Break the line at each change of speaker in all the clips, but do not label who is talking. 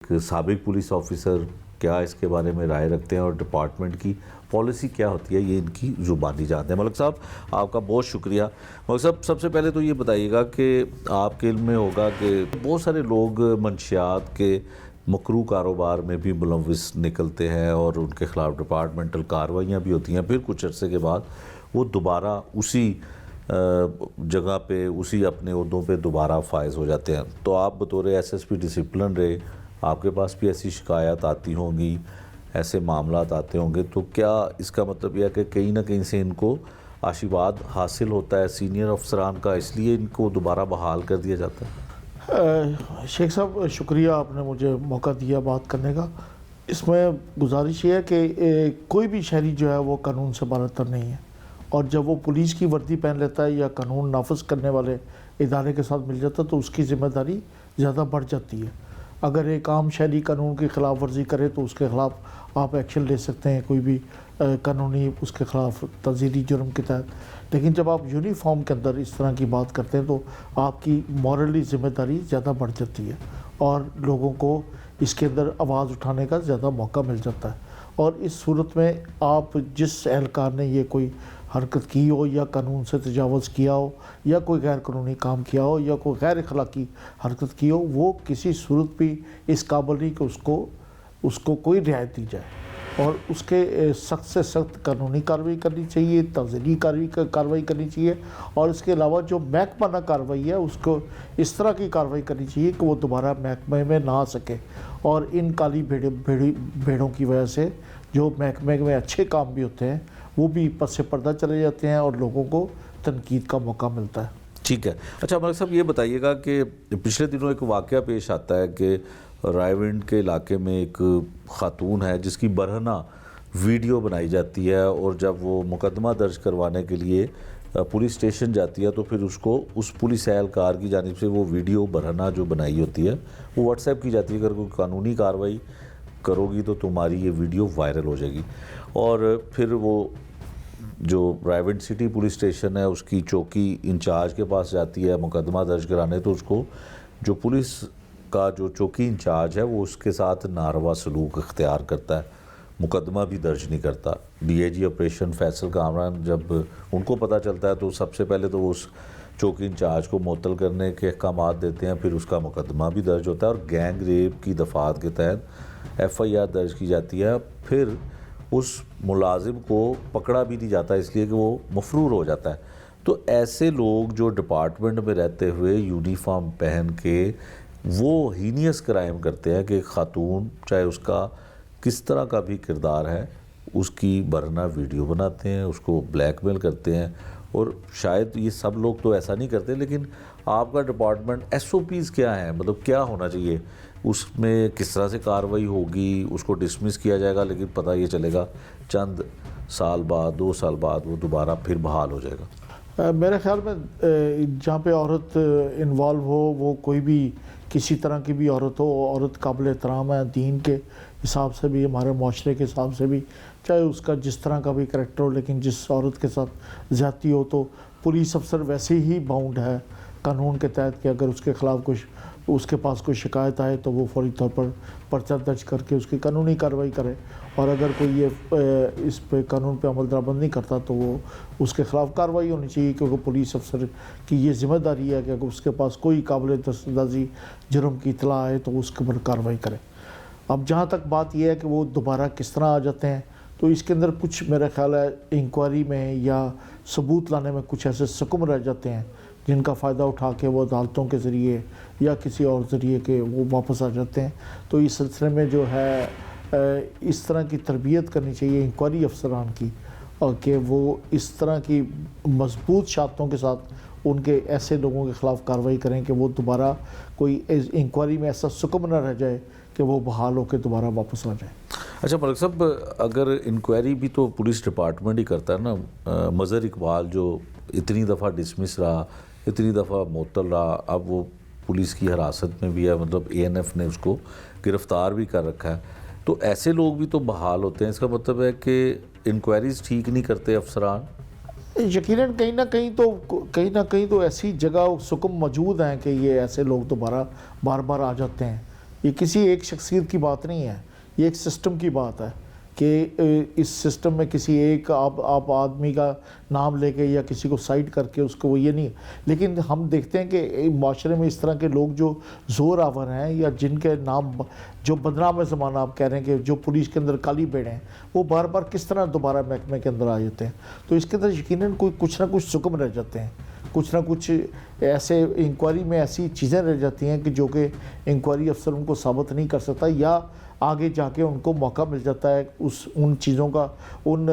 کہ سابق police officer کیا اس کے بارے میں رائے رکھتے ہیں اور ڈپارٹمنٹ کی پالیسی کیا ہوتی ہے، یہ ان کی زبانی جانتے ہیں۔ ملک صاحب آپ کا بہت شکریہ۔ ملک صاحب سب سے پہلے تو یہ بتائیے گا کہ آپ کے علم میں ہوگا کہ بہت سارے لوگ منشیات کے مکروہ کاروبار میں بھی ملوث نکلتے ہیں اور ان کے خلاف ڈپارٹمنٹل کارروائیاں بھی ہوتی ہیں، پھر کچھ عرصے کے بعد وہ دوبارہ اسی جگہ پہ اسی اپنے عہدوں پہ دوبارہ فائز ہو جاتے ہیں۔ تو آپ بطور ایس ایس پی ڈسپلن رہے، آپ کے پاس بھی ایسی شکایات آتی ہوں گی، ایسے معاملات آتے ہوں گے، تو کیا اس کا مطلب یہ ہے کہ کہیں نہ کہیں سے ان کو آشیواد حاصل ہوتا ہے سینئر افسران کا، اس لیے ان کو دوبارہ بحال کر دیا جاتا ہے؟
شیخ صاحب شکریہ، آپ نے مجھے موقع دیا بات کرنے کا۔ اس میں گزارش یہ ہے کہ کوئی بھی شہری جو ہے وہ قانون سے بالاتر نہیں ہے، اور جب وہ پولیس کی وردی پہن لیتا ہے یا قانون نافذ کرنے والے ادارے کے ساتھ مل جاتا ہے تو اس کی ذمہ داری زیادہ بڑھ جاتی ہے۔ اگر ایک عام شہری قانون کی خلاف ورزی کرے تو اس کے خلاف آپ ایکشن لے سکتے ہیں، کوئی بھی قانونی اس کے خلاف تعزیری جرم کے تحت، لیکن جب آپ یونیفارم کے اندر اس طرح کی بات کرتے ہیں تو آپ کی مورلی ذمہ داری زیادہ بڑھ جاتی ہے اور لوگوں کو اس کے اندر آواز اٹھانے کا زیادہ موقع مل جاتا ہے۔ اور اس صورت میں آپ جس اہلکار نے یہ کوئی حرکت کی ہو یا قانون سے تجاوز کیا ہو یا کوئی غیر قانونی کام کیا ہو یا کوئی غیر اخلاقی حرکت کی ہو، وہ کسی صورت بھی اس قابل نہیں کہ اس کو کوئی رعایت دی جائے، اور اس کے سخت سے سخت قانونی کارروائی کرنی چاہیے، تعزیری کارروائی کرنی چاہیے، اور اس کے علاوہ جو محکمانہ کارروائی ہے اس کو اس طرح کی کارروائی کرنی چاہیے کہ وہ دوبارہ محکمے میں نہ آ سکے، اور ان کالی بھیڑوں کی وجہ سے جو محکمے میں اچھے کام بھی ہوتے ہیں وہ بھی پس پردہ چلے جاتے ہیں اور لوگوں کو تنقید کا موقع ملتا ہے۔
ٹھیک ہے، اچھا ملک صاحب یہ بتائیے گا کہ پچھلے دنوں ایک واقعہ پیش آتا ہے کہ رائے ونڈ کے علاقے میں ایک خاتون ہے جس کی برہنہ ویڈیو بنائی جاتی ہے، اور جب وہ مقدمہ درج کروانے کے لیے پولیس اسٹیشن جاتی ہے تو پھر اس کو اس پولیس اہلکار کی جانب سے وہ ویڈیو برہنہ جو بنائی ہوتی ہے وہ واٹس ایپ کی جاتی ہے، اگر کوئی قانونی کارروائی کرو گی تو تمہاری یہ ویڈیو وائرل ہو جائے گی، اور پھر وہ جو رائے ونڈ سٹی پولیس اسٹیشن ہے اس کی چوکی انچارج کے پاس جاتی ہے مقدمہ درج کرانے، تو اس کو جو پولیس کا جو چوکی انچارج ہے وہ اس کے ساتھ ناروا سلوک اختیار کرتا ہے، مقدمہ بھی درج نہیں کرتا۔ D A G operation Faisal Kamran جب ان کو پتہ چلتا ہے تو سب سے پہلے تو وہ اس چوکی انچارج کو معطل کرنے کے احکامات دیتے ہیں، پھر اس کا مقدمہ بھی درج ہوتا ہے اور گینگ ریپ کی دفعات کے تحت ایف آئی آر درج کی جاتی ہے، پھر اس ملازم کو پکڑا بھی نہیں جاتا اس لیے کہ وہ مفرور ہو جاتا ہے۔ تو ایسے لوگ جو ڈپارٹمنٹ میں رہتے ہوئے یونیفارم پہن کے وہ ہینیس کرائم کرتے ہیں کہ ایک خاتون چاہے اس کا کس طرح کا بھی کردار ہے اس کی برہنہ ویڈیو بناتے ہیں، اس کو بلیک میل کرتے ہیں، اور شاید یہ سب لوگ تو ایسا نہیں کرتے، لیکن آپ کا ڈپارٹمنٹ ایس او پیز کیا ہیں، مطلب کیا ہونا چاہیے اس میں، کس طرح سے کارروائی ہوگی؟ اس کو ڈسمس کیا جائے گا لیکن پتہ یہ چلے گا چند سال بعد 2 سال بعد وہ دوبارہ پھر بحال ہو جائے گا؟
میرے خیال میں جہاں پہ عورت انوالو ہو، وہ کوئی بھی کسی طرح کی بھی عورت ہو، عورت قابل احترام ہے، دین کے حساب سے بھی ہمارے معاشرے کے حساب سے بھی، چاہے اس کا جس طرح کا بھی کریکٹر ہو، لیکن جس عورت کے ساتھ زیادتی ہو تو پولیس افسر ویسے ہی باؤنڈ ہے قانون کے تحت کہ اگر اس کے خلاف کچھ اس کے پاس کوئی شکایت آئے تو وہ فوری طور پر پرچہ درج کر کے اس کی قانونی کارروائی کرے، اور اگر کوئی یہ اس پہ قانون پہ عمل درآمد نہیں کرتا تو وہ اس کے خلاف کارروائی ہونی چاہیے، کیونکہ پولیس افسر کی یہ ذمہ داری ہے کہ اگر اس کے پاس کوئی قابل دستاندازی جرم کی اطلاع آئے تو اس کے اوپر کارروائی کرے۔ اب جہاں تک بات یہ ہے کہ وہ دوبارہ کس طرح آ جاتے ہیں، تو اس کے اندر کچھ میرا خیال ہے انکوائری میں یا ثبوت لانے میں کچھ ایسے سکم رہ جاتے ہیں جن کا فائدہ اٹھا کے وہ عدالتوں کے ذریعے یا کسی اور ذریعے کے وہ واپس آ جاتے ہیں۔ تو اس سلسلے میں جو ہے اس طرح کی تربیت کرنی چاہیے انکوائری افسران کی، اور کہ وہ اس طرح کی مضبوط شاختوں کے ساتھ ان کے ایسے لوگوں کے خلاف کارروائی کریں کہ وہ دوبارہ کوئی انکوائری میں ایسا سکم نہ رہ جائے کہ وہ بحال ہو کے دوبارہ واپس آ جائیں۔
اچھا ملک صاحب، اگر انکوائری بھی تو پولیس ڈپارٹمنٹ ہی کرتا ہے نا، مظہر اقبال جو اتنی دفعہ ڈسمس رہا، اتنی دفعہ معطل رہا، اب وہ پولیس کی حراست میں بھی ہے، مطلب اے این ایف نے اس کو گرفتار بھی کر رکھا ہے، تو ایسے لوگ بھی تو بحال ہوتے ہیں، اس کا مطلب ہے کہ انکوائریز ٹھیک نہیں کرتے افسران؟
یقیناً کہیں نہ کہیں تو ایسی جگہ سکم موجود ہیں کہ یہ ایسے لوگ دوبارہ بار بار آ جاتے ہیں، یہ کسی ایک شخصیت کی بات نہیں ہے، یہ ایک سسٹم کی بات ہے کہ اس سسٹم میں کسی ایک آپ آدمی کا نام لے کے یا کسی کو سائٹ کر کے اس کو وہ یہ نہیں. لیکن ہم دیکھتے ہیں کہ معاشرے میں اس طرح کے لوگ جو زور آور ہیں یا جن کے نام جو بدنام زمانہ آپ کہہ رہے ہیں کہ جو پولیس کے اندر کالی بیڑے ہیں، وہ بار بار کس طرح دوبارہ محکمے کے اندر آ جاتے ہیں. تو اس کے اندر یقیناً کچھ نہ کچھ سکم رہ جاتے ہیں، کچھ نہ کچھ ایسے انکوائری میں ایسی چیزیں رہ جاتی ہیں کہ جو کہ انکوائری افسر ان کو ثابت نہیں کر سکتا، یا آگے جا کے ان کو موقع مل جاتا ہے ان چیزوں کا، ان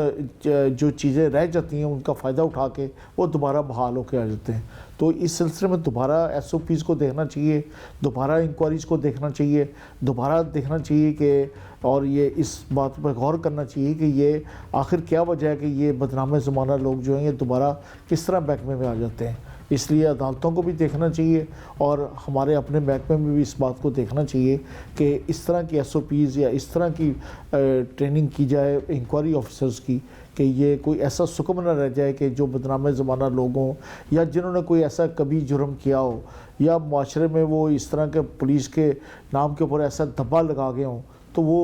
جو چیزیں رہ جاتی ہیں ان کا فائدہ اٹھا کے وہ دوبارہ بحال ہو کے آ جاتے ہیں. تو اس سلسلے میں دوبارہ ایس او پیز کو دیکھنا چاہیے، دوبارہ انکوائریز کو دیکھنا چاہیے، دوبارہ دیکھنا چاہیے کہ اور یہ اس بات پہ غور کرنا چاہیے کہ یہ آخر کیا وجہ ہے کہ یہ بدنام زمانہ لوگ جو ہیں یہ دوبارہ کس طرح محکمے میں آ جاتے ہیں. اس لیے عدالتوں کو بھی دیکھنا چاہیے اور ہمارے اپنے محکمے میں بھی اس بات کو دیکھنا چاہیے کہ اس طرح کی ایس او پیز یا اس طرح کی ٹریننگ کی جائے انکوائری آفیسرز کی کہ یہ کوئی ایسا سکم نہ رہ جائے کہ جو بدنام زمانہ لوگوں یا جنہوں نے کوئی ایسا کبھی جرم کیا ہو یا معاشرے میں وہ اس طرح کے پولیس کے نام کے اوپر ایسا دبا لگا گئے ہوں تو وہ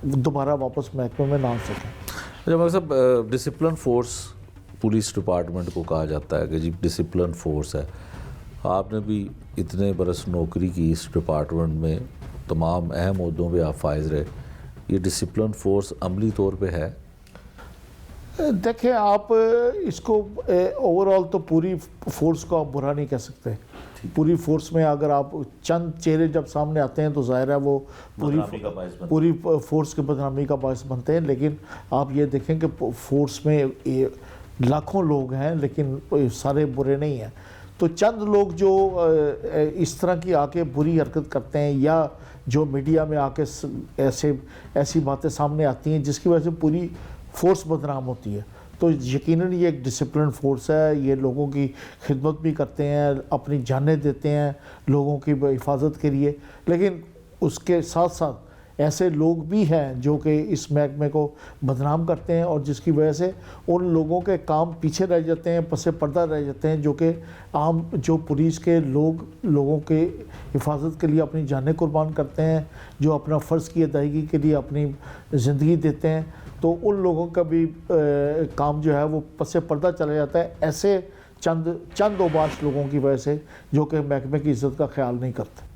دوبارہ واپس محکمے میں نہ آ سکیں.
جب صاحب ڈسپلن فورس پولیس ڈپارٹمنٹ کو کہا جاتا ہے کہ جی ڈسپلن فورس ہے، آپ نے بھی اتنے برس نوکری کی اس ڈپارٹمنٹ میں، تمام اہم عہدوں پہ آپ فائز رہے، یہ ڈسپلن فورس عملی طور پہ ہے؟
دیکھیں آپ اس کو اوور آل تو پوری فورس کو آپ برا نہیں کہہ سکتے. پوری فورس میں اگر آپ چند چہرے جب سامنے آتے ہیں تو ظاہر ہے وہ پوری فورس کے بدنامی کا باعث بنتے ہیں. لیکن آپ یہ دیکھیں کہ فورس میں لاکھوں لوگ ہیں لیکن سارے برے نہیں ہیں. تو چند لوگ جو اس طرح کی آ کے بری حرکت کرتے ہیں یا جو میڈیا میں آ کے ایسی باتیں سامنے آتی ہیں جس کی وجہ سے پوری فورس بدنام ہوتی ہے، تو یقیناً یہ ایک ڈسپلن فورس ہے. یہ لوگوں کی خدمت بھی کرتے ہیں، اپنی جانیں دیتے ہیں لوگوں کی حفاظت کے لیے. لیکن اس کے ساتھ ساتھ ایسے لوگ بھی ہیں جو کہ اس محکمے کو بدنام کرتے ہیں اور جس کی وجہ سے ان لوگوں کے کام پیچھے رہ جاتے ہیں، پس پردہ رہ جاتے ہیں، جو کہ عام جو پولیس کے لوگوں کے حفاظت کے لیے اپنی جانیں قربان کرتے ہیں، جو اپنا فرض کی ادائیگی کے لیے اپنی زندگی دیتے ہیں. تو ان لوگوں کا بھی کام جو ہے وہ پس پردہ چلا جاتا ہے ایسے چند اوباش لوگوں کی وجہ سے جو کہ محکمے کی عزت کا خیال نہیں کرتے.